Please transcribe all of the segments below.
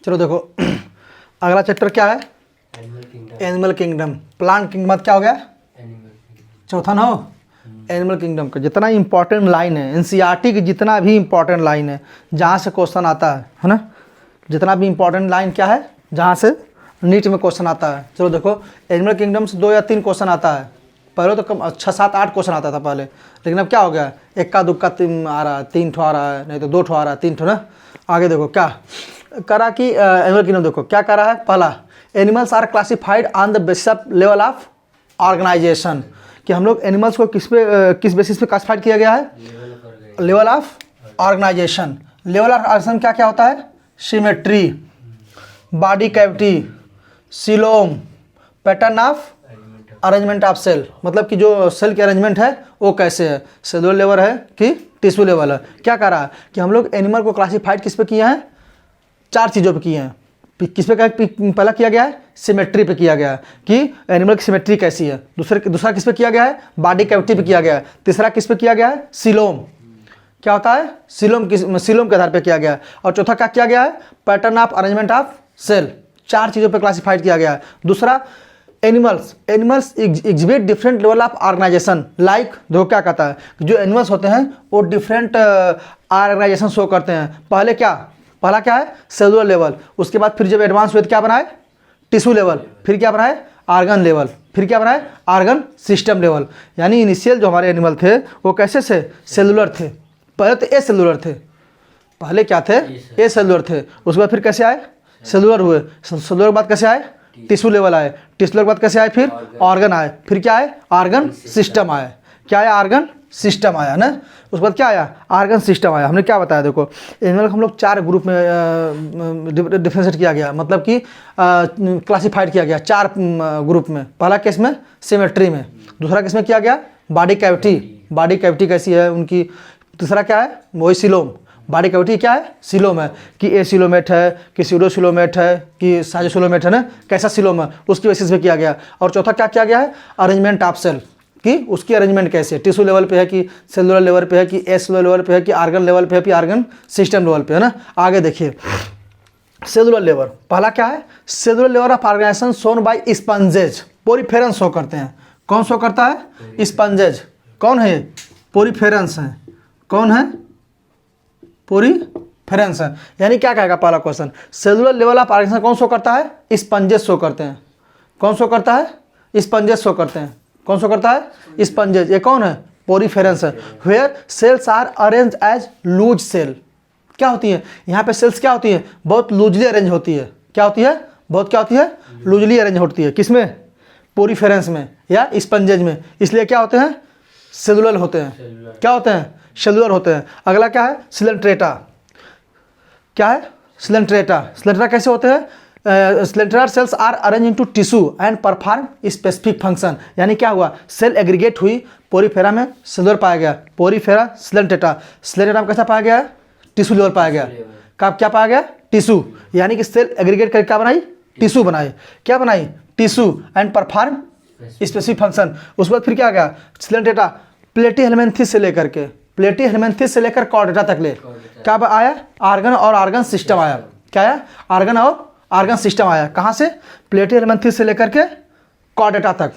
चलो देखो अगला चैप्टर क्या है? Animal kingdom. प्लांट किंगडम क्या हो गया? चौथा ना हो, एनिमल किंगडम का जितना इंपॉर्टेंट लाइन है, एनसीईआरटी की जितना भी इंपॉर्टेंट लाइन है जहाँ से क्वेश्चन आता है ना, जितना भी इंपॉर्टेंट लाइन क्या है जहाँ से नीट में क्वेश्चन आता है। चलो देखो एनिमल किंगडम से 2 या 3 क्वेश्चन आता है। पहले तो कम 6, 7, 8 क्वेश्चन आता था पहले, लेकिन अब क्या हो गया, इक्का दुक्का 3 आ रहा है, 3 ठो आ रहा है, नहीं तो 2 ठो आ रहा है, 3 ठो ना। आगे देखो क्या करा कि एनिमल किंगडम देखो क्या करा है। पहला, animals are classified on the basis of level of organisation, कि हम लोग एनिमल्स को किस बेसिस पे क्लासिफाइड किया गया है? Level of organisation. Level of organisation क्या क्या होता है? Symmetry, body cavity, coelom, pattern of arrangement of cell, मतलब कि जो सेल की अरेंजमेंट है वो कैसे है, सेलुलर लेवल है कि टिश्यू लेवल है। क्या कह रहा है कि हम लोग एनिमल को क्लासिफाइड किस पे किए हैं? 4 चीज़ों पे किए हैं। किस पे पहला किया गया है? सिमेट्री पे किया गया है कि एनिमल की सिमेट्री कैसी है। दूसरा किस पे किया गया है? बॉडी कैविटी पे किया गया है। तीसरा किस पे किया गया है? सीलोम, क्या होता है? सीलोम के आधार पे किया गया है। और चौथा क्या किया गया है? Pattern of arrangement of cell. 4 चीज़ों पे क्लासिफाइड किया गया है। दूसरा, animals exhibit different level of organisation. Like देखो क्या कहता है, जो एनिमल्स होते हैं वो डिफरेंट ऑर्गेनाइजेशन शो करते हैं। पहला क्या है? Cellular level. उसके बाद फिर जब एडवांस हुए तो क्या बनाए? Tissue level. फिर क्या बनाए? Organ level. फिर क्या बनाए? Organ system level. यानी इनिशियल जो हमारे एनिमल थे वो कैसे थे? सेलुलर थे। पहले तो ए सेलुलर थे, पहले क्या थे? ए सेलुलर थे। उसके बाद फिर कैसे आए? सेलुलर हुए। सेलुलर के बाद कैसे आए? टिश्यू लेवल आए। टिश्यू के बाद कैसे आए? फिर ऑर्गन आए। फिर क्या आए? आर्गन सिस्टम आए। क्या आया? आर्गन सिस्टम आया ना। उसके बाद क्या आया? आर्गन सिस्टम आया। हमने क्या बताया देखो, एनिमल को हम लोग 4 ग्रुप में डिफ्रेंशिएट किया गया, मतलब कि क्लासिफाइड किया गया 4 ग्रुप में। पहला केस में सिमेट्री में, दूसरा केस में किया गया बॉडी कैविटी, बॉडी कैविटी कैसी है उनकी। तीसरा क्या है? वही सीलोम, बॉडी कैविटी क्या है? सीलोम है, कि ए सिलोमेट है, कि सीडोसिलोमेट है, कि साइजोसिलोमेट है ना, कैसा सीलोम है उसकी बेसिस पे किया गया। और चौथा क्या किया गया है? अरेंजमेंट ऑफ सेल, कि उसकी अरेंजमेंट कैसे है, टिश्यू लेवल पे है कि सेलुलर लेवल पे है कि एसेलुलर लेवल पे है कि आर्गन लेवल पे है कि आर्गन सिस्टम लेवल पे है ना। आगे देखिए सेलुलर लेवल, पहला क्या है? Cellular level of organisation shown by sponges. Poriferans show करते हैं। कौन शो करता है? स्पंजेज। कौन है? पोरीफेरेंस है। कौन है? पोरीफेरेंस है। यानी क्या कहेगा पहला question, cellular level of organisation कौन शो करता है? स्पंजेज शो करते हैं। कौन शो करता है? स्पंजेज शो करते हैं। कौन शो करता है? स्पंजेज। ये कौन है? पोरीफेरेंस है। Where cells are arrange as loose cell. क्या होती है यहाँ पे? सेल्स क्या होती है? बहुत लूजली अरेंज होती है। क्या होती है? बहुत क्या होती है? लूजली अरेंज होती है। किसमें? पोरीफेरेंस में या स्पंजेज में। इसलिए क्या होते हैं? सेलुलर होते हैं। क्या होते हैं? सेलुलर होते हैं। अगला क्या है? सिलेंट्रेटा। क्या है? सिलेंट्रेटा। सिलेंट्रेटा कैसे होते हैं? Coelenterata cells are arrange into tissue and perform specific function. यानी क्या हुआ? सेल एग्रीगेट हुई, पोरीफेरा में सेलुलर पाया गया, पोरीफेरा सिलेंट्रेटा। सिलेंट्रेटा में कैसा पाया गया? टिश्यू लेवल पाया गया। क्या पाया गया? टिश्यू। यानी कि सेल एग्रीगेट करके क्या बनाई? टिश्यू बनाई। क्या बनाई? Tissue and perform specific function. उसके बाद फिर क्या आ गया? सिलेंट्रेटा प्लेटीहेलमिन्थेस से लेकर के, प्लेटीहेलमिन्थेस से लेकर कॉर्डेटा तक ले क्या आया? आर्गन और आर्गन सिस्टम आया। क्या आया? आर्गन और आर्गन सिस्टम आया। कहाँ से? प्लेटीहेलमिन्थेस से लेकर के कॉर्डेटा तक।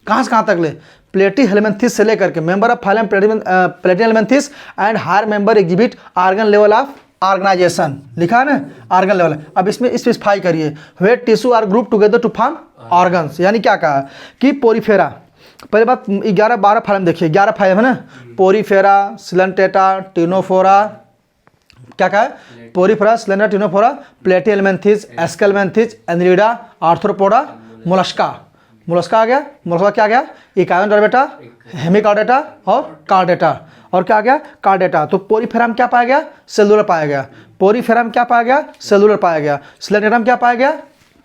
कहाँ से कहाँ तक ले? प्लेटीहेलमिन्थेस से लेकर के member of phylum platyhelminthes and higher member exhibit organ level of organisation. लिखा है ना आर्गन लेवल। अब इसमें स्पेसिफाई करिए, where tissue are group together to form organs. यानी क्या कहा कि पोरीफेरा, पहले बात 11-12 फाइलम देखिए, 11 फाइलम है ना, पोरीफेरा, सिलेंट्रेटा, टिनोफोरा, क्या कहा है? Porifera, Coelenterata, Ctenophora, Platyhelminthes, Aschelminthes, Annelida, Arthropoda, Mollusca. Mollusca आ गया। मोलस्का क्या आ गया? इकाइनोडर्मेटा, हेमिकॉर्डेटा और कार्डेटा। और क्या आ गया? कार्डेटा। तो पोरीफेरा में क्या पाया गया? सेलुलर पाया गया। पोरीफेरा में क्या पाया गया? सेलुलर पाया गया। सिलेंट्रेटा में क्या पाया गया?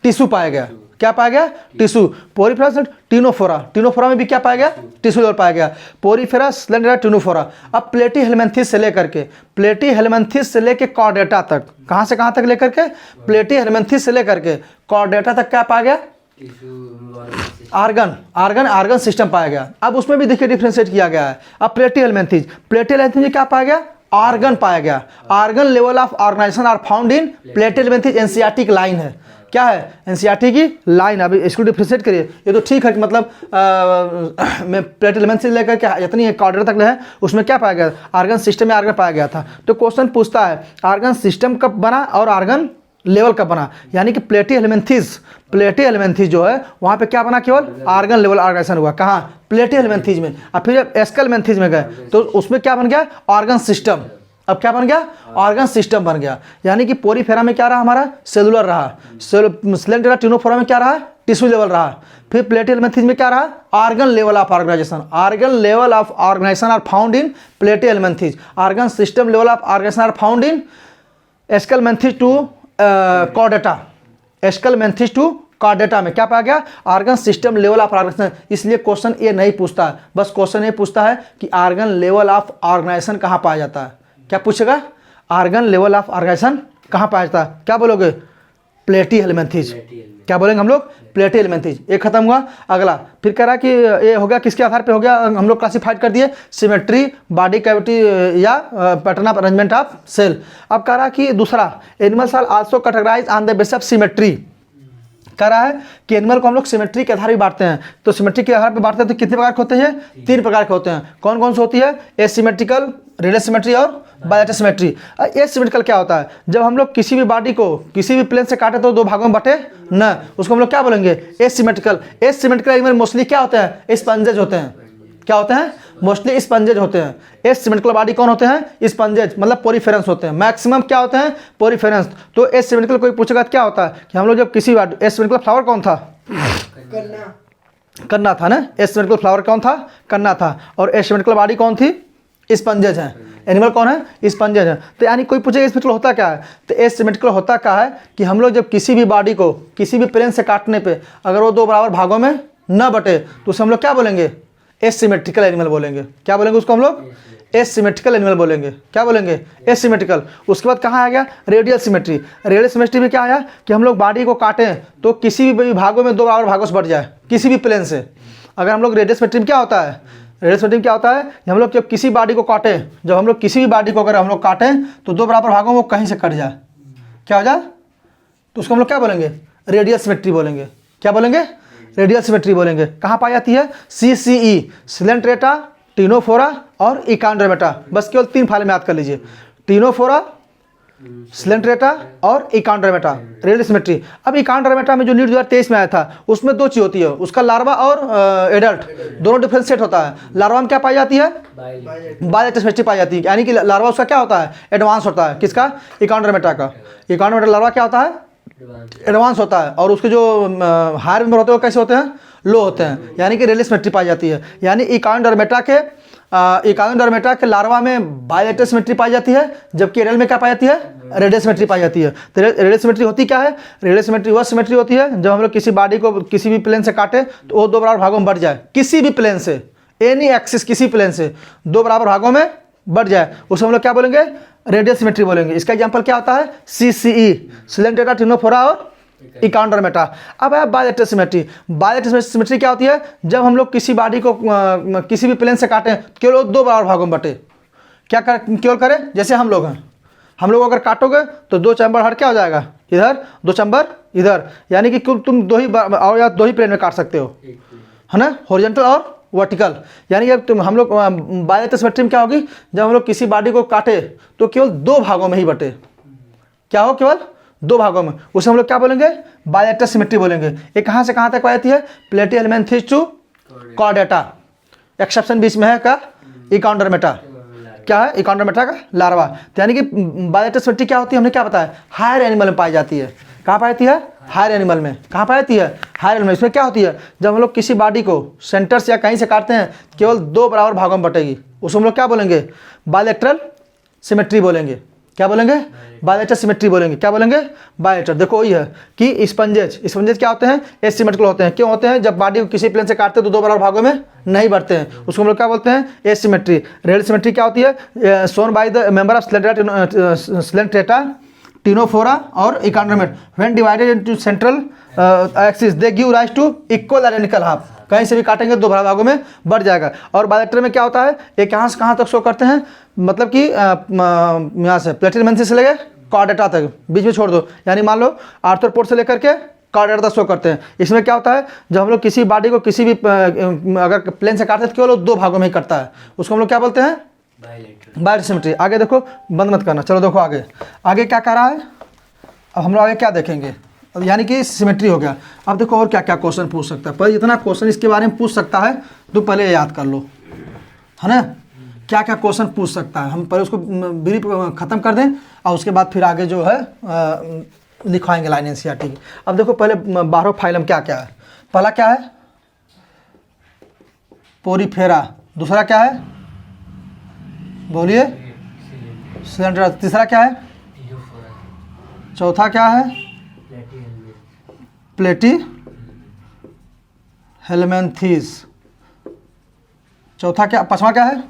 टिश्यू पाया गया। क्या पाया गया? टिश्यू। पोरीफेरा टिनोफोरा, टिनोफोरा में भी क्या पाया गया? टिश्यू लेवल पाया गया। Porifera, Coelenterata, Ctenophora. अब प्लेटीहेलमिन्थेस से लेकर के, प्लेटीहेलमिन्थेस से लेकर कॉर्डेटा तक, कहाँ से कहाँ तक लेकर के? प्लेटीहेलमिन्थेस से लेकर के कॉर्डेटा तक क्या पाया गया? आर्गन सिस्टम पाया गया। अब उसमें भी देखिए डिफरेंशिएट किया गया है। अब प्लेटीहेलमिन्थेस, प्लेटीहेलमिन्थेस में क्या पाया गया? आर्गन पाया गया। Organ level of organisation are found in Platyhelminthes, NCERT की लाइन है। क्या है? एनसीईआरटी की लाइन। अभी इसको डिफ्रेंशिएट करिए, ये तो ठीक है कि मतलब मैं प्लेटो हेलमिंथेस लेकर के जितनी कॉर्डर तक है उसमें क्या पाया गया? आर्गन सिस्टम में आर्गन पाया गया था। तो क्वेश्चन पूछता है आर्गन सिस्टम कब बना और आर्गन लेवल कब बना, यानी कि प्लेटो हेलमिंथेस जो है वहाँ पे क्या बना? केवल आर्गन लेवल ऑर्गेनाइजेशन हुआ। कहाँ? प्लेटो हेलमिंथेस में। और फिर जब एस्केलमेंथेस में गए तो उसमें क्या बन गया? Organ system. अब क्या बन गया? ऑर्गन सिस्टम बन गया। यानी कि पोरीफेरा में क्या रहा? हमारा सेलुलर रहा। स्लेंटेरा ट्यूनोफोरा में क्या रहा? टिश्यू लेवल रहा। फिर प्लेटो हेलमिंथेस में क्या रहा? Organ level of organisation. Organ level of organisation are found in Platyhelminthes. Organ system level of organisation are found in Aschelminthes to Chordata. Aschelminthes to Chordata में क्या पाया गया? Organ system level of organisation. इसलिए question ये नहीं पूछता है, बस क्वेश्चन ये पूछता है कि आर्गन लेवल ऑफ ऑर्गेनाइजेशन कहाँ पाया जाता है। क्या पूछेगा? आर्गन लेवल ऑफ ऑर्गेनाइजेशन कहाँ पाया जाता है? क्या बोलोगे? प्लेटो हेलमिंथेस। क्या बोलेंगे हम लोग? प्लेटो हेलमिंथेस। ये खत्म हुआ। अगला फिर कह रहा कि ये हो गया, किसके आधार पे हो गया? हम लोग क्लासिफाइड कर दिए, सिमेट्री, बॉडी कैविटी या pattern of arrangement of cell. अब कह रहा कि दूसरा, animals are also categorised on the basis of symmetry. कह रहा है कि एनिमल को हम लोग सिमेट्री के आधार पर बांटते हैं। तो सिमेट्री के आधार पर बांटते हैं तो कितने प्रकार के होते हैं? 3 प्रकार के होते हैं। कौन कौन से होती है? एसिमेट्रिकल, रेडियल सिमेट्री और बायलेटरल सिमेट्री। एसिमेट्रिकल क्या होता है? जब हम लोग किसी भी बॉडी को किसी भी प्लेन से काटे तो 2 भागों में बटे न, उसको हम लोग क्या बोलेंगे? एसिमेट्रिकल। एसिमेट्रिकल एनिमल मोस्टली क्या होते हैं? स्पंजेज होते हैं। क्या होते हैं? मोस्टली स्पंजेज होते हैं। एसिमेट्रिकल बॉडी कौन होते हैं? स्पंजेज, मतलब पोरीफेरेंस होते हैं। मैक्सिमम क्या होते हैं? पोरीफेरेंस। तो एसिमेट्रिकल कोई पूछेगा क्या होता है कि हम लोग जब किसी बॉडी, एसिमेट्रिकल फ्लावर कौन था? कन्ना था ना। एसिमेट्रिकल फ्लावर कौन था? कन्ना था। और एसिमेट्रिकल बॉडी कौन थी? स्पंजेज है। एनिमल कौन है? स्पंजेज है। तो यानी कोई पूछेगा एसिमेट्रिकल होता क्या है? तो एसिमेट्रिकल होता क्या है कि हम लोग जब किसी भी बॉडी को किसी भी प्लेन से काटने पे अगर वो 2 बराबर भागों में न बटे तो उसे हम लोग क्या बोलेंगे? एसिमेट्रिकल एनिमल बोलेंगे। क्या बोलेंगे उसको हम लोग? एसिमेट्रिकल एनिमल बोलेंगे। क्या बोलेंगे? एसिमेट्रिकल। उसके बाद कहाँ आ गया? Radial symmetry. रेडियल सिमेट्री में क्या आया कि हम लोग बॉडी को काटें तो किसी भी भागों में 2 बराबर भागों से बढ़ जाए, किसी भी प्लेन से। अगर हम लोग रेडियल सिमेट्री में क्या होता है? रेडियल सिमेट्री में क्या होता है कि हम लोग जब किसी बॉडी को काटें, जब हम लोग किसी भी बॉडी को अगर हम लोग काटें तो 2 बराबर भागों में वो कहीं से कट जाए, क्या हो जाए? तो उसको हम लोग क्या बोलेंगे? रेडियल सिमेट्री बोलेंगे। क्या बोलेंगे? रेडियल सिमेट्री बोलेंगे। कहाँ पाई जाती है? CCE, सिलेंट्रेटा, टिनोफोरा और इकांड्रोमेटा। बस केवल 3 फाइल में याद कर लीजिए, टिनोफोरा, सिलेंट्रेटा और इकांड्रोमेटा। Radial symmetry. अब इकांड्रोमेटा में जो नीट 2023 में आया था उसमें 2 चीज़ होती है, उसका लार्वा और एडल्ट दोनों डिफरेंशिएट होता है। लार्वा में क्या पाई जाती है? बायलेटरल सिमेट्री पाई जाती है। यानी कि लार्वा उसका क्या होता है? एडवांस होता है। किसका? इकांड्रोमेटा का। इकांड्रोमेटा लार्वा क्या होता है? एडवांस होता है। और उसके जो हायर मेंबर होते हैं वो कैसे होते हैं? लो होते हैं। यानी कि रेडियल सिमेट्री पाई जाती है। यानी इकांड्रोमेटा के लार्वा में बायलेटरल सिमेट्री पाई जाती है, जबकि एडल्ट में क्या पाई जाती है? रेडियल सिमेट्री पाई जाती है। तो रेडियल सिमेट्री होती क्या है? रेडियल सिमेट्री वह सिमेट्री होती है जब हम लोग किसी बॉडी को किसी भी प्लेन से काटे तो वो 2 बराबर भागों में बढ़ जाए, किसी भी प्लेन से, एनी एक्सिस, किसी प्लेन से 2 बराबर भागों में बढ़ जाए, उसे हम लोग क्या बोलेंगे? रेडियल सिमेट्री बोलेंगे। इसका एग्जांपल क्या होता है? CCE, सिलेंट्रेटा, टिनोफोरा और इकांड्रोमेटा। अब है बायलेटरल सिमेट्री। बायलेटरल सिमेट्री क्या होती है? जब हम लोग किसी बॉडी को किसी भी प्लेन से काटें केवल 2 बराबर भागों में बटे। क्या केवल करें? जैसे हम लोग हैं, हम लोग अगर काटोगे तो 2 चैम्बर हट क्या हो जाएगा? इधर 2 चैम्बर इधर। यानी कि तुम 2 ही प्लेन में काट सकते हो, है ना, हॉरिजॉन्टल और वर्टिकल। यानी कि तुम हम लोग बायलेटरल सिमेट्री में क्या होगी? जब हम लोग किसी बॉडी को काटे तो केवल 2 भागों में ही बटे। क्या हो? केवल 2 भागों में। उसे हम लोग क्या बोलेंगे? बायलेटरल सिमेट्री बोलेंगे। ये कहाँ से कहाँ तक पाई जाती है? प्लेटो हेलमिंथेस टू कॉर्डेटा। एक्सेप्शन बीच में है का? इकांड्रोमेटा। क्या है? इकांड्रोमेटा का लार्वा। तो यानी कि बायलेटरल सिमेट्री क्या होती है? हमने क्या बताया? हायर एनिमल में पाई जाती है। कहाँ पाई जाती है? हायर एनिमल में। कहाँ पाई जाती है? हायर एनिमल में। इसमें क्या होती है? जब हम लोग किसी बॉडी को सेंटर से या कहीं से काटते हैं केवल 2 बराबर भागों में बटेगी, उसको हम लोग क्या बोलेंगे? बायलेटरल सिमेट्री बोलेंगे। क्या बोलेंगे? बायलेटरल सिमेट्री बोलेंगे। क्या बोलेंगे? बायलेटरल। देखो वही है कि स्पंजेज क्या होते हैं? एसिमेट्रिकल होते हैं। क्यों होते हैं? जब बॉडी को किसी प्लेन से काटते हैं तो 2 बराबर भागों में नहीं बढ़ते हैं, उसको हम लोग क्या बोलते हैं? एसिमेट्री। रेडियल सिमेट्री क्या होती है? Shown by the member of coelenterata, ctenophora और echinodermata. When divided into central axis they give rise to equal identical half. कहीं से भी काटेंगे 2 भागों में बढ़ जाएगा। और बायोलेक्टर में क्या होता है, एक कहाँ से कहाँ तक शो करते हैं, मतलब कि यहाँ से प्लेटल मेंथिस से लेकर कॉर्डेटा तक बीच में छोड़ दो, यानी मान लो आर्थ्रोपोड से लेकर के कॉर्डेटा तक शो करते हैं। इसमें क्या होता है, जब हम लोग किसी बॉडी को किसी भी अगर प्लेन से काटते हैं तो केवल 2 भागों में ही कटता है, उसको हम लोग क्या बोलते हैं, बायोलेक्ट्रल सिमेट्री। आगे देखो, बंद मत करना, चलो देखो आगे आगे क्या कर रहा है। अब हम लोग आगे क्या देखेंगे, अब यानी कि सिमेट्री हो गया। अब देखो और क्या क्या क्वेश्चन पूछ सकता है, पहले जितना क्वेश्चन इसके बारे में पूछ सकता है तो पहले याद कर लो, है ना, क्या क्या क्वेश्चन पूछ सकता है। हम पहले उसको ब्रीफ खत्म कर दें और उसके बाद फिर आगे जो है लिखवाएंगे लाइन एनसीईआरटी की। अब देखो पहले 12 फाइलम क्या क्या है। पहला क्या है, पोरीफेरा। दूसरा क्या है, बोलिए, सिलेंडर। तीसरा क्या है, चौथा क्या है, प्लेटी हेलमेंथिस। चौथा क्या, पांचवा क्या है,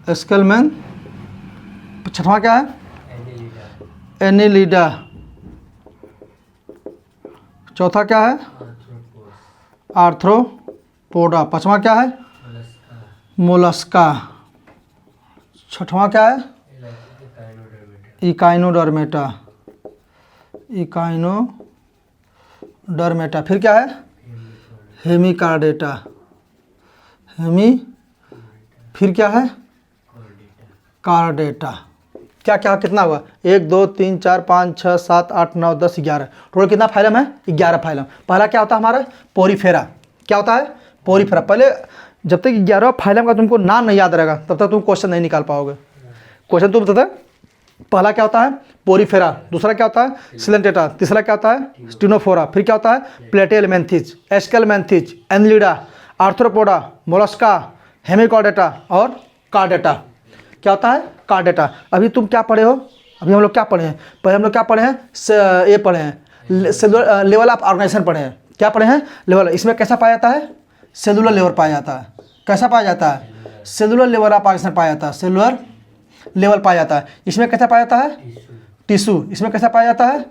एस्केलमेन। छठवां क्या है, एनिलिडा। चौथा क्या है, आर्थ्रोपोडा। पांचवा क्या है, मोलस्का। छठवां क्या है, इकाइनोडर्मेटा। इकाइनोडर्मेटा। फिर क्या है, हेमिकार्डेटा। फिर क्या है, कार्डेटा। क्या क्या कितना हुआ, 1 2 3 4 5 6 7 8 9 10 11। टोटल कितना फाइलम है, 11 फाइलम। पहला क्या होता है हमारा, पोरीफेरा। क्या होता है, पोरीफेरा। पहले जब तक 11 फाइलम का तुमको नाम नहीं याद रहेगा तब तक तुम क्वेश्चन नहीं निकाल पाओगे। क्वेश्चन तुम बता, पहला क्या होता है, पोरीफेरा। दूसरा क्या होता है, सिलेंटेटा। तीसरा क्या होता है, स्टिनोफोरा। फिर क्या होता है, platyhelminthes, aschelminthes, annelida, arthropoda, mollusca, hemichordata और कार्डेटा। क्या होता है, कार्डेटा। अभी तुम क्या पढ़े हो, अभी हम लोग क्या पढ़े हैं, पहले हम लोग क्या पढ़े हैं, ये पढ़े हैं लेवल ऑफ ऑर्गेनाइजेशन पढ़े हैं। क्या पढ़े हैं, लेवल। इसमें कैसा पाया जाता है, सेलुलर लेवल पाया जाता है। कैसा पाया जाता है, सेलुलर लेवल ऑफ ऑर्गेनाइजेशन पाया जाता है, सेलुलर लेवल पाया जाता है। इसमें कैसा पाया जाता है, टिश्यू। इसमें कैसा पाया जाता है,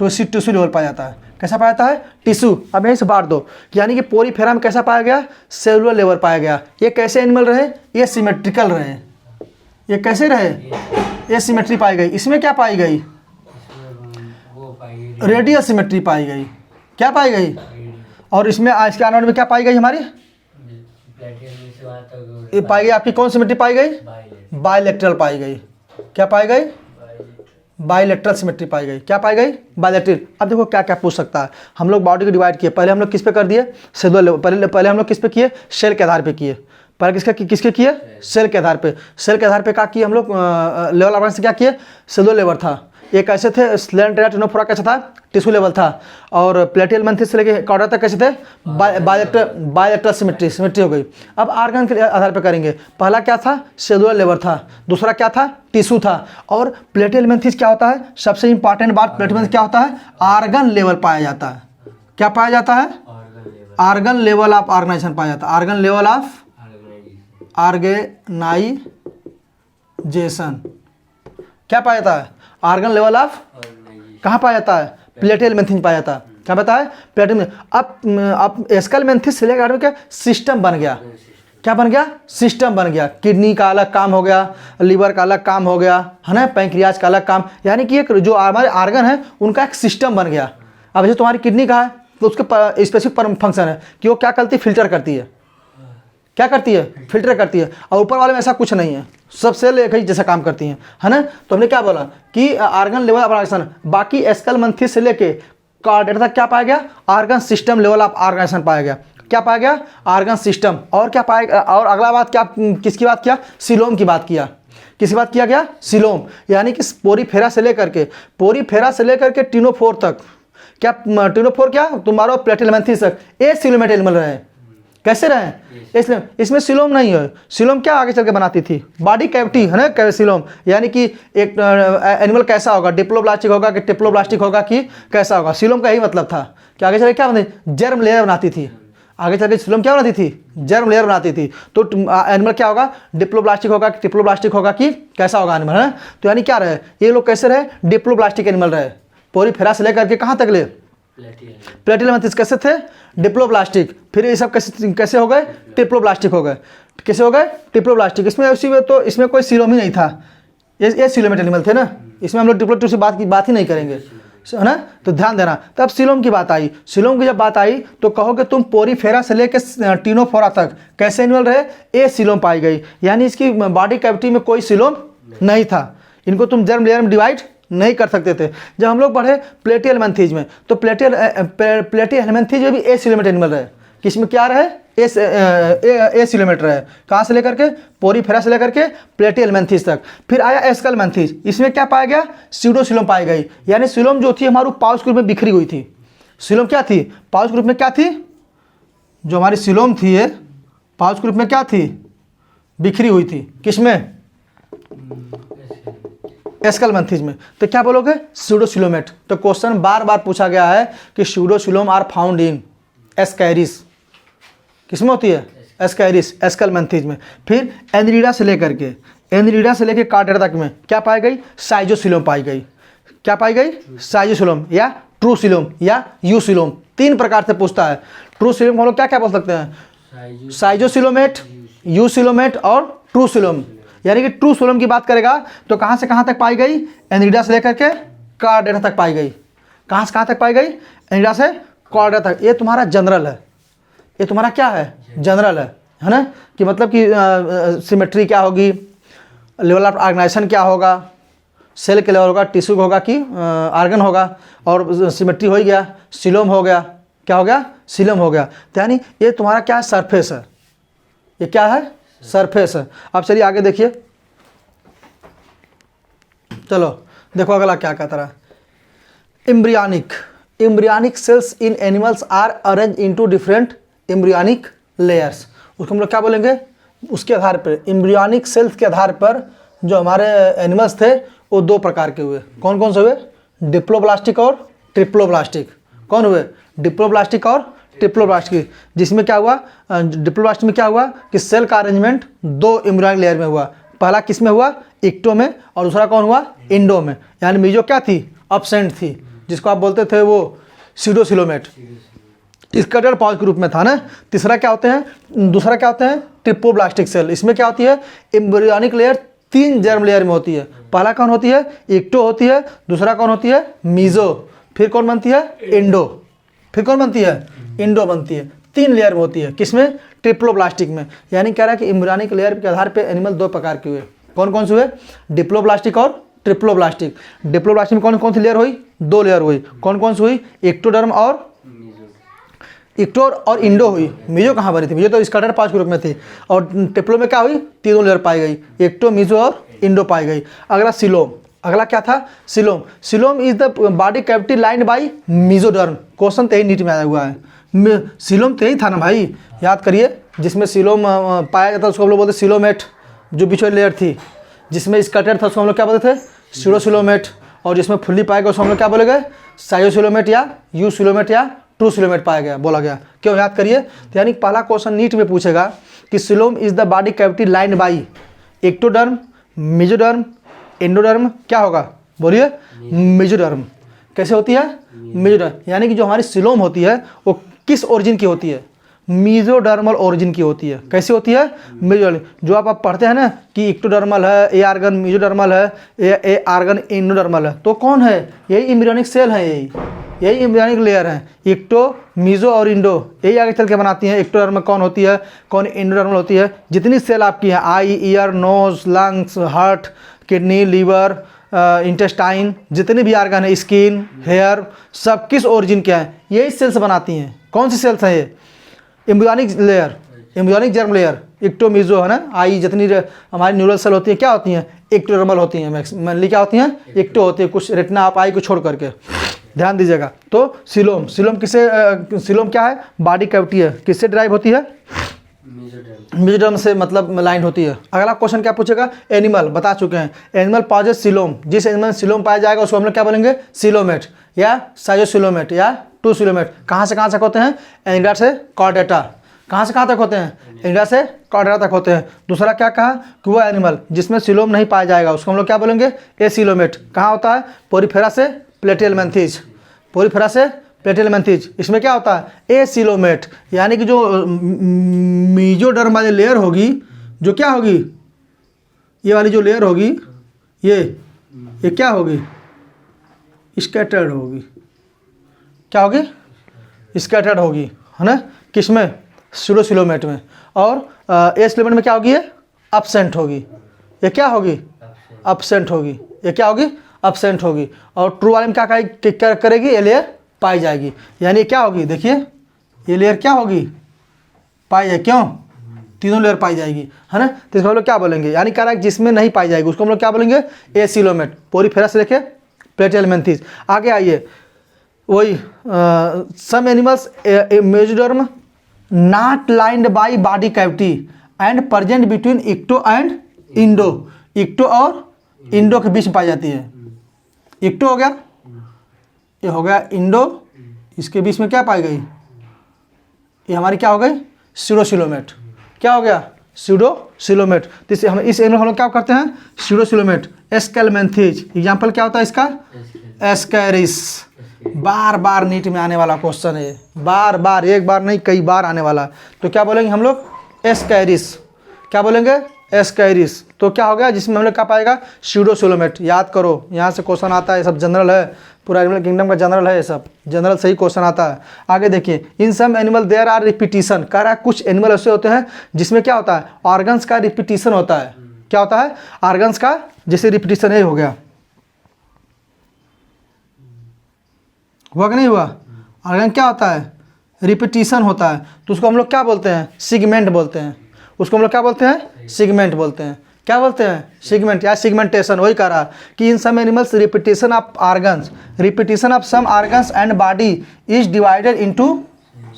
टिश्यू लेवल पाया जाता है। कैसा पाया जाता है, टिश्यू। अब यहीं से बांट दो, यानी कि पोरीफेरा में कैसा पाया गया, सेलुलर लेवल पाया गया। ये कैसे एनिमल रहे, ये सिमेट्रिकल रहे। ये कैसे रहे, ये सिमेट्री पाई गई। इसमें क्या पाई गई, रेडियल सिमेट्री पाई गई। क्या पाई गई, और इसमें आज के आनंद में क्या पाई गई हमारी, ये पाई गई आपकी कौन सिमेट्री पाई गई, बायलेक्ट्रल पाई गई। क्या पाई गई, बायलेक्ट्रल सिमेट्री पाई गई। क्या पाई गई, बायलेक्ट्रल। अब देखो क्या क्या पूछ सकता है। हम लोग बॉडी को डिवाइड किए, पहले हम लोग किस पे कर दिए, सेलुलर लेवल। पहले हम लोग किस पे किए, सेल के आधार पे किए। पहले किसके किए, सेल के आधार पे। सेल के आधार पे क्या किए हम लोग, लेवल ऑर्गन से क्या किए, सेलुलर लेवल था। ये कैसे थे, सिलेंटेरा, टिनोफोरा कैसा था, टिश्यू लेवल था। और प्लेटियल मेंथिस से लेके कॉर्डेटा तक कैसे थे, बायलेक्ट्रल सिमेट्री हो गई। अब आर्गन के आधार पे करेंगे। पहला क्या था, सेलुलर लेवल था। दूसरा क्या था, टिश्यू था। और प्लेटियल मेंथिस क्या होता है, सबसे इंपॉर्टेंट बात, प्लेटियल मेंथिस क्या होता है, आर्गन लेवल पाया जाता है। क्या पाया जाता है, आर्गन लेवल ऑफ ऑर्गेनाइजेशन पाया जाता है। आर्गन लेवल ऑफ ऑर्गेनाइजेशन क्या पाया जाता है, आर्गन लेवल ऑफ, कहाँ पाया जाता है, प्लेटियल मेंथिस पाया जाता है। क्या पता है, प्लेटियल मेंथिस। अब एस्केलमेंथिस से लेकर क्या सिस्टम बन गया, क्या बन गया, सिस्टम बन गया। किडनी का अलग काम हो गया, लीवर का अलग काम हो गया, है ना, पैंक्रियाज का अलग काम। यानी कि एक जो हमारे आर्गन है उनका एक सिस्टम बन गया। अब जैसे तुम्हारी किडनी का है तो उसके स्पेसिफिक फंक्शन है कि वो क्या करती है, फिल्टर करती है। क्या करती है, फिल्टर करती है। और ऊपर वाले में ऐसा कुछ नहीं है, सब सेल एक ही जैसा काम करती हैं, है ना। तो हमने क्या बोला कि आर्गन लेवल ऑफ ऑर्गेनाइजेशन। बाकी एस्केलमेंथिस से लेके कॉर्डेटा तक क्या पाया गया, organ system level of organisation पाया गया। क्या पाया गया, आर्गन सिस्टम। और क्या पाया, और अगला बात क्या, किसकी बात किया, सिलोम की बात किया। किसकी बात किया गया, सिलोम। यानी कि पोरीफेरा से लेकर के टिनोफोर तक। क्या टिनोफोर, क्या तुम्हारा प्लेटियल मेंथिस तक ए सिलोमेट एनिमल रहे। कैसे रहे, इसमें सिलोम नहीं है। सिलोम क्या आगे चल के बनाती थी, बॉडी कैविटी, है ना, सिलोम। यानी कि एक एनिमल कैसा होगा, डिप्लोब्लास्टिक होगा कि टिप्लोब्लास्टिक होगा कि कैसा होगा। सिलोम का यही मतलब था कि आगे चल के क्या बनाती, जर्म लेयर बनाती थी। आगे चल के सिलोम क्या बनाती थी, जर्म लेयर बनाती थी। तो एनिमल क्या होगा, डिप्लोब्लास्टिक होगा कि टिप्लोब्लास्टिक होगा कि कैसा होगा एनिमल, है। तो यानी क्या रहे, ये लोग कैसे रहे, डिप्लोब्लास्टिक एनिमल रहे। पोरीफेरा से लेकर के कहाँ तक ले, प्लेटियलमेंथिस कैसे थे? डिप्लोब्लास्टिक। फिर ये सब कैसे हो गए? ट्रिप्लोब्लास्टिक हो गए। कैसे हो गए? ट्रिप्लोब्लास्टिक। इसमें उसी में तो इसमें कोई सीलोम ही नहीं था, ये सीलोमेट एनिमल थे ना, इसमें हम लोग डिप्लोब्लास्टिक से बात ही नहीं करेंगे, है ना। तो ध्यान देना। तब सीलोम की बात आई। सीलोम की जब बात आई तो कहो कि तुम पोरीफेरा से लेकर टीनोफोरा तक कैसे एनिमल रहे? ए सीलोम पाई गई, यानी इसकी बॉडी कैविटी में कोई सीलोम नहीं था। इनको तुम जर्म लेयर में डिवाइड नहीं कर सकते थे। जब हम लोग बढ़े प्लेटियलमेंथिस में, तो प्लेटियलमेंथिस में भी ए सीलोमेट एनिमल रहे। किसमें क्या रहे? ए सीलोमेट रहे। कहाँ से लेकर के? पोरीफेरा से लेकर के प्लेटियलमेंथिस तक। फिर आया एस्कलमेंथिस। इसमें क्या पाया गया? स्यूडोसीलोम पाई गई, यानी सीलोम जो थी हमारी पाउच के रूप में बिखरी हुई थी। सीलोम क्या थी? पाउच के रूप में क्या थी? जो हमारी सीलोम थी ये पाउच के रूप में क्या थी? बिखरी हुई थी। किसमें? एस्कलमेंथिस में। तो क्या बोलोगे? स्यूडोसीलोमेट। तो क्वेश्चन बार बार पूछा गया है कि स्यूडोसीलोम आर फाउंड इन एस्कैरिस। किसमें होती है? एस्कैरिस, एस्कलमेंथिस में। फिर एनरिडा से लेकर कार्डेटा तक में क्या पाई गई? साइजोसीलोम पाई गई। क्या पाई गई? साइजोसीलोम या ट्रूसीलोम या यूसीलोम। 3 प्रकार से पूछता है। ट्रूसीलोम हम लोग क्या क्या बोल सकते हैं? साइजोसीलोमेट, यूसीलोमेट और ट्रूसीलोम। यानी कि ट्रूसीलोम की बात करेगा तो कहाँ से कहाँ तक पाई गई? एनरिडा से लेकर के कार्डेटा तक पाई गई। कहाँ से कहाँ तक पाई गई? एनरिडा से कार्डेटा तक। ये तुम्हारा जनरल है, ये तुम्हारा क्या है? जनरल है ना। कि मतलब कि सिमेट्री क्या होगी, लेवल ऑफ ऑर्गेनाइजेशन क्या होगा, सेल के लेवल होगा, टिश्यू होगा कि आर्गन होगा, और सिमेट्री हो ही गया, सीलोम हो गया। क्या हो गया? सीलोम हो गया। तो यानी ये तुम्हारा क्या है? सरफेस है। ये क्या है? सरफेस है। अब चलिए आगे देखिए। चलो देखो अगला क्या कहता रहा। Embryonic cells in animals are arrange into different embryonic layers. उसको हम लोग क्या बोलेंगे? उसके आधार पर, एम्ब्रियनिक सेल्स के आधार पर जो हमारे एनिमल्स थे वो 2 प्रकार के हुए। कौन कौन से हुए? डिप्लोब्लास्टिक और ट्रिप्लोब्लास्टिक। कौन हुए? डिप्लोब्लास्टिक और ट्रिप्लोब्लास्टिक। जिसमें क्या हुआ? डिप्लोब्लास्टिक में क्या हुआ कि सेल का अरेंजमेंट 2 एम्ब्रियनिक लेयर में हुआ। पहला किस में हुआ? इक्टो में, और दूसरा कौन हुआ? इंडो में। यानी मीजो क्या थी? अब्सेंट थी, जिसको आप बोलते थे वो स्यूडोसीलोमेट। स्कैटर्ड पाउच के रूप में था ना। दूसरा क्या होते हैं? Triploblastic cell. इसमें क्या होती है? एम्ब्रियनिक लेयर 3 जर्म लेयर में होती है। पहला कौन होती है? इक्टो होती है। दूसरा कौन होती है? मीजो। फिर कौन बनती है? इंडो। फिर कौन बनती है? इंडो बनती है। 3 लेयर में होती है। किसमें? ट्रिप्लोब्लास्टिक में। यानी कह रहा है कि एम्ब्रियनिक लेयर के आधार पर एनिमल 2 प्रकार के हुए। कौन कौन से हुए? डिप्लोब्लास्टिक और ट्रिप्लोब्लास्टिक। डिप्लोब्लास्टिक में कौन कौन सी लेयर हुई? 2 लेयर हुई। कौन कौन सी हुई? एक्टोडर्म और इक्टोर और इंडो हुई। मीजो कहाँ बनी थी? मीजो तो स्कैटर्ड पाउच के रूप में थी। और ट्रिप्लो में क्या हुई? 3 लेयर पाई गई, एक्टो, मीजो और इंडो पाई गई। अगला सीलोम। अगला क्या था? Coelom. Coelom is the body cavity lined by mesoderm. Question तो यही नीट में आया हुआ है। सीलोम तो यही था ना भाई, याद करिए। जिसमें सीलोम पाया जाता था उसको हम लोग बोलते सीलोमेट, जो बीच वाली लेयर थी। जिसमें स्कैटर्ड था उसको हम लोग क्या बोलते थे? स्यूडोसीलोमेट। और जिसमें फुल्ली पाया गया उसको हम लोग क्या बोलेंगे? साइजोसीलोमेट या यूसीलोमेट या ट्रूसीलोमेट पाया गया, बोला गया। क्यों? याद करिए। तो यानी पहला क्वेश्चन नीट में पूछेगा कि coelom is the body cavity lined by ectoderm, mesoderm, endoderm. क्या होगा? बोलिए। मेजोडर्म। कैसे होती है? मेजोडर्म। यानी कि जो हमारी सीलोम होती है वो किस ओरिजिन की होती है? मीजोडर्मल ओरिजिन की होती है। कैसी होती है? मेजोडर्मल। जो आप पढ़ते हैं ना कि इक्टोडर्मल है, ए आर्गन मीजोडर्मल है, ए आर्गन एंडोडर्मल है, तो कौन है? यही एम्ब्रियनिक सेल है, यही एम्ब्रियनिक लेयर है। इक्टो, मीजो और इंडो, यही आगे चल के बनाती हैं। एक्टोडर्म कौन होती है, कौन एंडोडर्मल होती है। जितनी सेल आपकी हैं, eye, ear, nose, lungs, heart, kidney, liver, intestine, जितने भी आर्गन है, स्किन, हेयर, सब किस ओरिजिन के हैं? यही सेल्स बनाती हैं। कौन सी सेल्स हैं ये? Embryonic layer, embryonic germ layer, ecto, meso, है ना। आई जितनी हमारी न्यूरल सेल होती है क्या होती हैं? एक्टोडर्मल होती हैं। मैक्सिमली क्या होती हैं? एक्टो होती है। कुछ रेटिना आप आई को छोड़ करके, ध्यान दीजिएगा। तो सीलोम, सीलोम किसे सीलोम क्या है? बॉडी कैविटी है। किससे ड्राइव होती है? मीजोडर्म से, मतलब लाइंड होती है। अगला क्वेश्चन क्या पूछेगा? एनिमल, बता चुके हैं। Animal possess coelom. जिस एनिमल में सीलोम पाया जाएगा उसको हम लोग क्या बोलेंगे? सीलोमेट या साइजोसीलोमेट या ट्रूसीलोमेट। कहाँ से कहाँ तक होते हैं? एनिडा से कॉर्डेटा। कहाँ से कहाँ तक होते हैं? एनिडा से कॉर्डेटा तक होते हैं। दूसरा क्या कहा कि वो एनिमल जिसमें सीलोम नहीं पाया जाएगा उसको हम लोग क्या बोलेंगे? एसीलोमेट। कहाँ होता है? पोरीफेरा से प्लेटियलमेंथिस। पोरीफेरा से प्लेटेलमेंथिस। इसमें क्या होता है एसिलोमेट, यानी कि जो मीजोडर्म वाली लेयर होगी, जो क्या होगी, ये वाली जो लेयर होगी, ये क्या होगी, स्कैटर्ड होगी। क्या होगी, स्कैटर्ड होगी, है ना, किसमें, स्यूडोसिलोमेट में। और एसिलोमेट में क्या होगी, ये अब्सेंट होगी। ये क्या होगी, अब्सेंट होगी। ये क्या होगी, अब्सेंट होगी। और ट्रू वाले में क्या करेगी, ये लेयर पाई जाएगी। यानी क्या होगी, देखिए ये लेयर क्या होगी, पाई जाएगी। क्यों, तीनों लेयर पाई जाएगी, है ना। तो इसको हम लोग क्या बोलेंगे, यानी कह रहा है जिसमें नहीं पाई जाएगी उसको हम लोग क्या बोलेंगे, एसिलोमेट। पोरीफेरा से लेके प्लेटेलमेंथिस। आगे आइए, वही some animals mesoderm not lined by body cavity and present between ecto and endo. Ecto और इंडो के बीच में पाई जाती है। इक्टो हो गया, ये हो गया इंडो, इसके बीच में क्या पाई गई, ये हमारी क्या हो गई, स्यूडोसिलोमेट। क्या हो गया, स्यूडोसिलोमेट। तो हम इस एनिमल हम लोग क्या करते हैं, स्यूडोसिलोमेट। एस्केलमेंथिस, एग्जाम्पल क्या होता है इसका, एस्कैरिस। बार बार नीट में आने वाला क्वेश्चन है, बार बार, एक बार नहीं कई बार आने वाला। तो क्या बोलेंगे हम लोग, एस्कैरिस। क्या बोलेंगे, एस्कैरिस। तो क्या हो गया, जिसमें हम लोग क्या पाएगा, स्यूडोसिलोमेट। याद करो, यहाँ से क्वेश्चन आता है, ये सब जनरल है, पूरा एनिमल किंगडम का जनरल है, ये सब जनरल सही क्वेश्चन आता है। आगे देखिए, in some animal there are repetition. कह रहा है कुछ एनिमल ऐसे होते हैं जिसमें क्या होता है, ऑर्गन्स का रिपीटिशन होता है। क्या होता है, ऑर्गन्स का जैसे रिपीटिशन, ये हो गया, हुआ कि नहीं हुआ, ऑर्गन क्या होता है, रिपीटिशन होता है। तो उसको हम लोग क्या बोलते हैं, सिगमेंट बोलते हैं। उसको हम लोग क्या बोलते हैं, सिगमेंट बोलते हैं। क्या बोलते हैं, सिगमेंट या सिगमेंटेशन। वही कह रहा कि in some animals repetition of organs, repetition of some organs and body is divided into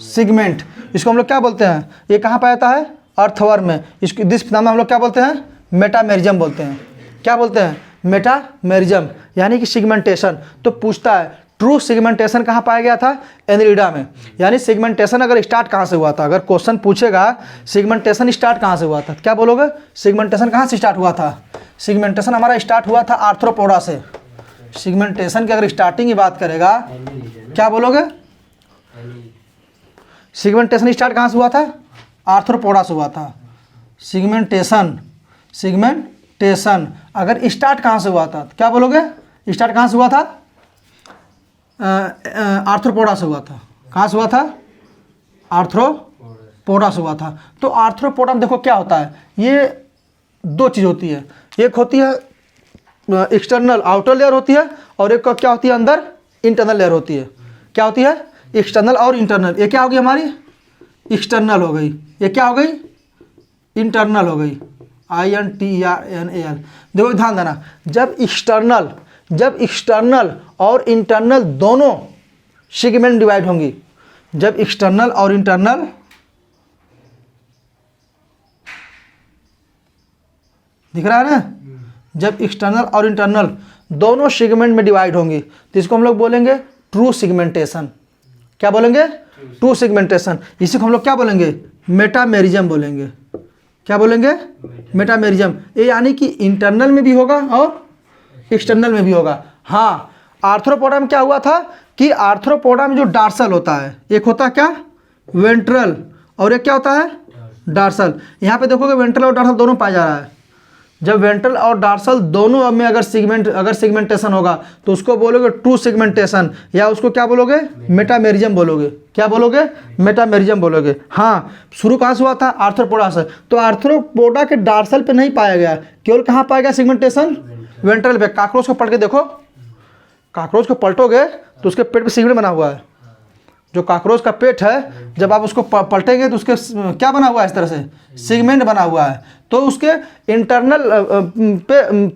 segment. इसको हम लोग क्या बोलते हैं, ये कहाँ पाया जाता है, अर्थवर्म में। इसको दिस नाम हम लोग क्या बोलते हैं, मेटामेरिज्म बोलते हैं। क्या बोलते हैं, मेटामेरिज्म, यानी कि सिगमेंटेशन। तो पूछता है ट्रू सिगमेंटेशन कहाँ पाया गया था, एनिलिडा में। यानी सिगमेंटेशन अगर स्टार्ट कहाँ से हुआ था, अगर क्वेश्चन पूछेगा सिगमेंटेशन स्टार्ट कहाँ से हुआ था, क्या बोलोगे, सिगमेंटेशन कहाँ से स्टार्ट हुआ था। सिगमेंटेशन हमारा स्टार्ट हुआ था आर्थ्रोपोडा से। सिगमेंटेशन की अगर स्टार्टिंग की बात करेगा, क्या बोलोगे, सिगमेंटेशन स्टार्ट कहाँ से हुआ था, आर्थ्रोपोडा से हुआ था। सिगमेंटेशन, सिगमेंटेशन अगर स्टार्ट कहाँ से हुआ था, क्या बोलोगे, स्टार्ट कहाँ से हुआ था, आर्थ्रोपोडा से हुआ था। कहाँ से हुआ था, आर्थ्रोपोडा से हुआ था। तो आर्थ्रोपोडा में देखो क्या होता है, ये दो चीज़ होती है, एक होती है एक्सटर्नल आउटर लेयर होती है, और एक क्या होती है, अंदर इंटरनल लेयर होती है। क्या होती है, एक्सटर्नल और इंटरनल। ये क्या होगी हमारी, एक्सटर्नल हो गई, ये क्या हो गई, इंटरनल हो गई, INTERNAL। देखो ध्यान देना, जब एक्सटर्नल और इंटरनल दोनों सेगमेंट डिवाइड होंगी, जब एक्सटर्नल और इंटरनल दिख रहा है ना, जब एक्सटर्नल और इंटरनल दोनों सेगमेंट में डिवाइड होंगी, तो इसको हम लोग बोलेंगे ट्रू सिगमेंटेशन। क्या बोलेंगे, ट्रू सिगमेंटेशन। इसी को हम लोग क्या बोलेंगे, मेटामेरिज्म बोलेंगे। क्या बोलेंगे, मेटामेरिज्म। ये यानी कि इंटरनल में भी होगा और एक्सटर्नल में भी होगा। हाँ, आर्थ्रोपोडा में क्या हुआ था कि आर्थ्रोपोडा में जो डार्सल होता है, एक होता है क्या, वेंट्रल, और एक क्या होता है, डार्सल। यहाँ पे देखोगे वेंट्रल और डार्सल दोनों पाया जा रहा है। जब वेंट्रल और डार्सल दोनों में अगर सिगमेंटेशन होगा तो उसको बोलोगे ट्रू सिगमेंटेशन, या उसको क्या बोलोगे, मेटामेरिज्म बोलोगे। क्या बोलोगे, मेटामेरिज्म बोलोगे। हाँ, शुरू कहाँ से हुआ था, आर्थ्रोपोडा से। तो आर्थ्रोपोडा के डार्सल पे नहीं पाया गया, केवल कहाँ पाया गया सिगमेंटेशन, वेंट्रल पे। काकरोच को पलट के देखो, काकरोच को पलटोगे तो उसके पेट पे सिगमेंट बना हुआ है। जो काकरोच का पेट है, जब आप उसको पलटेंगे तो उसके क्या बना हुआ है, इस तरह से सिगमेंट बना हुआ है। तो उसके इंटरनल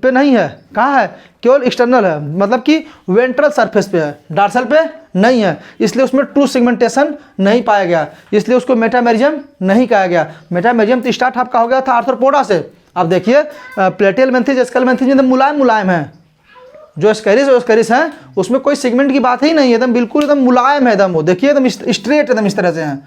पे नहीं है, कहाँ है, केवल एक्सटर्नल है, मतलब कि वेंट्रल सरफेस पे है, डार्सल पे नहीं है। इसलिए उसमें ट्रू सिगमेंटेशन नहीं पाया गया, इसलिए उसको मेटामेरिज्म नहीं कहा गया। मेटामेरिज्म तो स्टार्ट आपका हो गया था आर्थ्रोपोडा से। अब देखिए प्लेटेलमेंथिस, एस्केलमेंथिस एकदम मुलायम है। जो एस्कैरिस है उसमें कोई सेगमेंट की बात ही नहीं है, एकदम बिल्कुल एकदम मुलायम है, एकदम वो देखिए एकदम स्ट्रेट, एकदम इस तरह से है।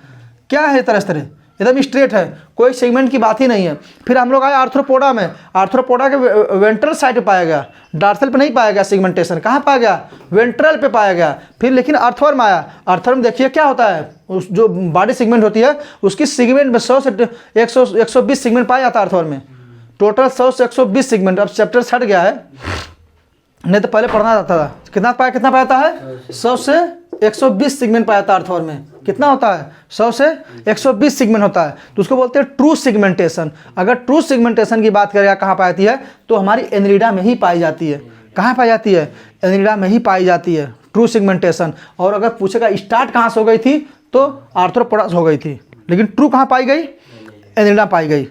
क्या है, इस तरह एकदम स्ट्रेट है, कोई सेगमेंट की बात ही नहीं है। फिर हम लोग आए आर्थ्रोपोडा में, आर्थ्रोपोडा के वेंट्रल साइड पे पाया गया, डार्सल पे नहीं पाया गया सेगमेंटेशन, कहाँ पाया गया, वेंट्रल पे पाया गया। फिर लेकिन अर्थवर्म आया, अर्थवर्म देखिए क्या होता है, उस जो बॉडी सेगमेंट होती है उसकी सेगमेंट में 100 से 120 सेगमेंट पाया जाता है अर्थवर्म में, टोटल 100 से 120 सेगमेंट। अब चैप्टर छट गया है, नहीं तो पहले पढ़ना जाता था। कितना पाया था है 100 से 120 सेगमेंट पाया था अर्थवर्म में। कितना होता है 100 से 120 सेगमेंट होता है, तो उसको बोलते हैं ट्रू सेगमेंटेशन। अगर ट्रू सेगमेंटेशन की बात करें कहाँ पाई जाती है, तो हमारी एनिलिडा में ही पाई जाती है। कहाँ पाई जाती है, एनिलिडा में ही पाई जाती है ट्रू सेगमेंटेशन। और अगर पूछेगा स्टार्ट कहाँ से हो गई थी, तो आर्थ्रोपोडा हो गई थी, लेकिन ट्रू कहाँ पाई गई, एनिलिडा पाई गई,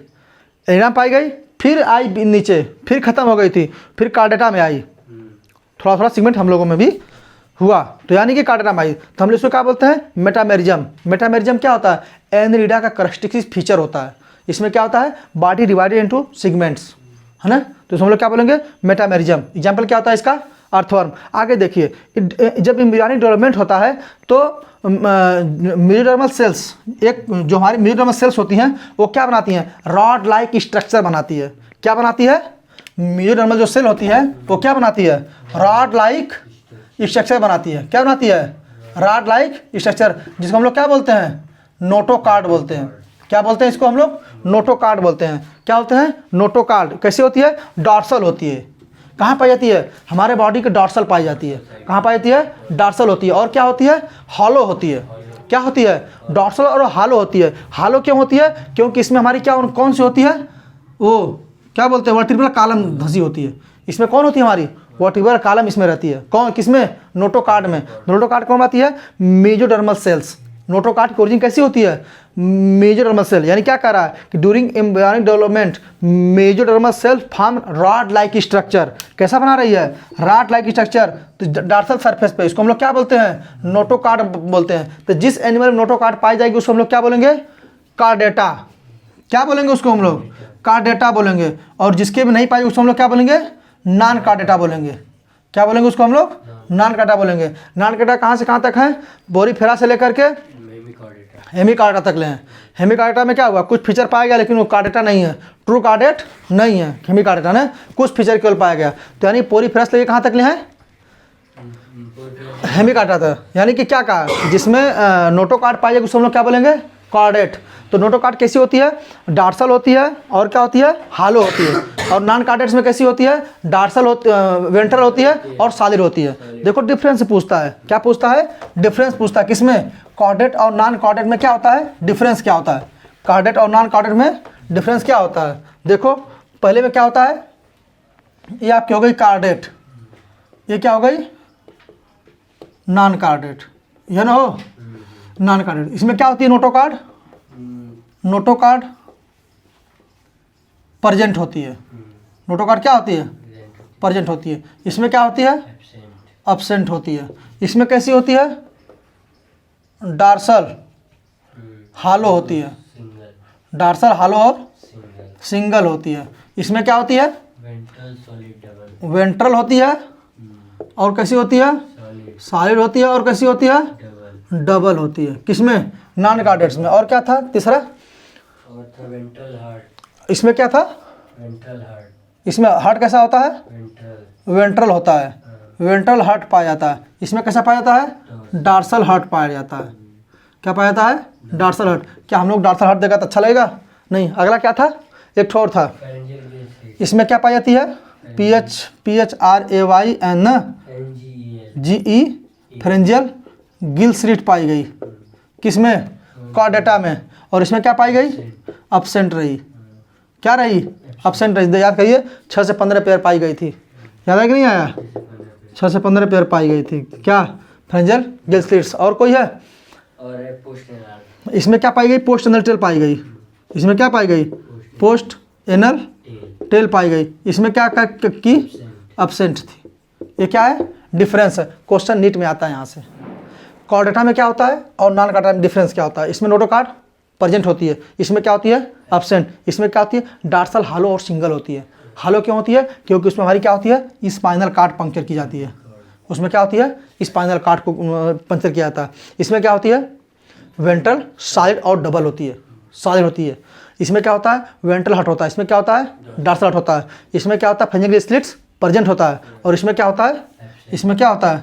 एनिलिडा पाई गई। फिर आई नीचे, फिर खत्म हो गई थी, फिर कार्डेटा में आई, थोड़ा थोड़ा सेगमेंट हम लोगों में भी हुआ, तो यानी कि कार्डेटा में आई। तो हम लोग इसको क्या बोलते हैं, मेटामेरिज्म। मेटामेरिज्म क्या होता है, एनिलिडा का कैरेक्टरिस्टिक फीचर होता है। इसमें क्या होता है, बॉडी डिवाइडेड इनटू सेगमेंट्स, है ना, तो हम लोग क्या बोलेंगे, मेटामेरिज्म। एग्जाम्पल क्या होता है इसका, अर्थवर्म। आगे देखिए, जब एम्ब्रियोनिक डेवलपमेंट होता है तो मेरिडर्मल सेल्स, एक जो हमारी मेरिडर्मल सेल्स होती हैं वो क्या बनाती हैं, रॉड लाइक स्ट्रक्चर बनाती है। क्या बनाती है, मेरिडर्मल जो सेल होती है वो क्या बनाती है, रॉड लाइक स्ट्रक्चर बनाती है। क्या बनाती है, रॉड लाइक स्ट्रक्चर, जिसको हम लोग क्या बोलते हैं, नोटोकार्ड बोलते हैं। क्या बोलते हैं इसको हम लोग, नोटोकार्ड बोलते हैं। क्या बोलते हैं, नोटोकार्ड। कैसे होती है, डॉर्सल होती है। कहाँ पाई जाती है, हमारे बॉडी के डॉर्सल पाई जाती है। कहाँ पाई जाती है, डॉर्सल होती है। और क्या होती है, हॉलो होती है। क्या होती है, डॉर्सल और हॉलो होती है। हॉलो क्यों होती है, क्योंकि इसमें हमारी क्या कौन सी होती है, वो क्या बोलते हैं, वर्टिब्रल कॉलम धसी होती है। इसमें कौन होती है, हमारी वर्टिब्रल कॉलम इसमें रहती है। कौन, किसमें, नोटोकार्ड में। नोटोकार्ड कौन आती है, मेसोडर्मल सेल्स। नोटोकार्ड की ओरिजिन कैसी होती है, मेसोडर्मल सेल। यानी क्या कह रहा है कि during embryonic development mesodermal cell form rod like structure. कैसा बना रही है, रॉड लाइक स्ट्रक्चर, तो डॉर्सल सरफेस पे। इसको हम लोग क्या बोलते हैं, नोटोकार्ड बोलते हैं। तो जिस एनिमल में नोटोकार्ड पाई जाएगी उसको हम लोग क्या बोलेंगे, कार्डेटा। क्या बोलेंगे उसको हम लोग, कार्डेटा बोलेंगे। और जिसके भी नहीं पाई उसको हम लोग क्या बोलेंगे, नॉन कार्डेटा बोलेंगे। क्या बोलेंगे उसको हम लोग, नॉन कार्डेटा बोलेंगे। नॉन कार्डेटा कहाँ से कहाँ तक है, बोरीफेरा से लेकर के हेमिकार्डेटा तक ले हैं। हेमिकार्डेटा में क्या हुआ, कुछ फीचर पाया गया लेकिन वो कार्डेटा नहीं है, ट्रू कार्डेट नहीं है। हेमिकार्डेटा ने कुछ फीचर केवल पाया गया। तो यानी पोरीफेरा से लेकर कहाँ तक ले हैं, हेमिकार्डेटा तक। यानी कि क्या कहा, जिसमें नोटोकार्ड पाया जाएगा उसको हम लोग क्या बोलेंगे, कार्डेट। तो नोटोकार्ड कैसी होती है, डार्सल होती है, और क्या होती है, हालो होती है। और नॉन कार्डेट्स में कैसी होती है, डार्सल वेंट्रल होती है और सॉलिड होती है। देखो डिफरेंस पूछता है, क्या पूछता है, डिफरेंस पूछता है। किसमें, कार्डेट और नॉन कार्डेट में क्या होता है, डिफरेंस क्या होता है, कार्डेट और नॉन कार्डेट में डिफरेंस क्या होता है। देखो पहले में क्या होता है, ये आपकी हो गई कार्डेट, ये क्या हो गई, नॉन कार्डेट, यह ना हो, नॉन कार्डेट। इसमें क्या होती है, नोटोकार्ड, नोटोकार्ड प्रेजेंट होती है। नोटोकार्ड क्या होती है, प्रेजेंट होती है। इसमें क्या होती है, एब्सेंट होती है। इसमें कैसी होती है, डार्सल हालो होती है, डार्सल हालो और सिंगल होती है। इसमें क्या होती है, वेंट्रल होती है, और कैसी होती है, सॉलिड होती है, और कैसी होती है, डबल होती है। किसमें, नॉन कार्डेट्स में। और क्या था तीसरा, वेंट्रल हार्ट। इसमें क्या था, वेंट्रल हार्ट। इसमें हार्ट कैसा होता है, वेंट्रल। वेंट्रल होता है, वेंट्रल हार्ट पाया जाता है। इसमें कैसा पाया जाता है, डार्सल हार्ट पाया जाता है। क्या पाया जाता है, डार्सल हार्ट। क्या हम लोग डार्सल हार्ट देखा तो अच्छा लगेगा, नहीं। अगला क्या था, एक ठोर था, इसमें क्या पाई जाती है, PHRAYN फेरेंजियल गिल स्लिट पाई गई। किसमें, कार्डेटा में। और इसमें क्या पाई गई, एब्सेंट रही। क्या रही, एब्सेंट रही। याद करिए 6 से 15 पेयर पाई गई थी। याद है कि नहीं आया, 6 से 15 पेयर पाई गई थी। क्या, फेरेंजियल गिल स्लिट्स। और कोई है, और पोस्ट एनल। इसमें क्या पाई गई, पोस्ट एनल टेल पाई गई। इसमें क्या पाई गई, पोस्ट एनल टेल पाई गई। इसमें क्या की, एब्सेंट थी। ये क्या है, डिफरेंस है। क्वेश्चन नीट में आता है यहाँ से। कार्डेटा में क्या होता है और नॉन कार्डेटा में डिफरेंस क्या होता है। इसमें नोटोकार्ड प्रेजेंट होती है, इसमें क्या होती है, एब्सेंट। इसमें क्या होती है, डार्सल हालो और सिंगल होती है। हालो क्यों होती है, क्योंकि उसमें हमारी क्या होती है, स्पाइनल कार्ड पंक्चर की जाती है। उसमें क्या होती है, स्पाइनल कार्ड को पंक्चर किया जाता है। इसमें क्या होती है, वेंट्रल, सॉलिड और डबल होती है। सॉलिड होती है। इसमें क्या होता है, वेंट्रल हार्ट होता है। इसमें क्या होता है, डॉर्सल हार्ट होता है। इसमें क्या होता है, फेरेंजियल स्लिट्स प्रेजेंट होता है। और इसमें क्या होता है, इसमें क्या होता है,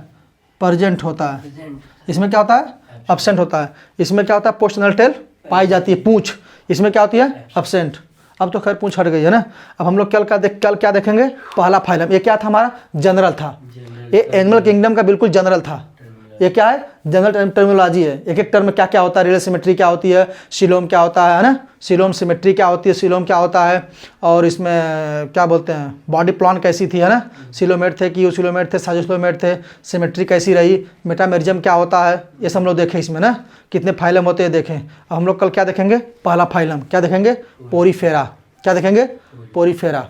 प्रेजेंट होता है। Present. इसमें क्या होता है, एब्सेंट होता है। इसमें क्या होता है, पोस्ट नल टेल पाई जाती है, पूंछ। इसमें क्या होती है, एब्सेंट। अब तो खैर पूंछ हट गई है ना। अब हम लोग कल क्या देखेंगे, पहला फाइलम। ये क्या था, हमारा जनरल था। ये एनिमल किंगडम का बिल्कुल जनरल था। ये क्या है, जनरल टर्मिनोलॉजी है। एक एक टर्म में क्या क्या होता है, रेडियल सिमेट्री क्या होती है, सिलोम क्या होता है ना, सिलोम सिमेट्री क्या होती है, सिलोम क्या होता है, और इसमें क्या बोलते हैं, बॉडी प्लान कैसी थी, है ना, सिलोमेट थे कि यू सिलोमेट थे, साइजोस्लोमेट थे, सिमेट्री कैसी रही, मेटामेरिज्म क्या होता है, ये सब हम लोग देखें इसमें ना, कितने फाइलम होते हैं देखें। अब हम लोग कल क्या देखेंगे, पहला फाइलम क्या देखेंगे, पोरीफेरा। क्या देखेंगे, पोरीफेरा।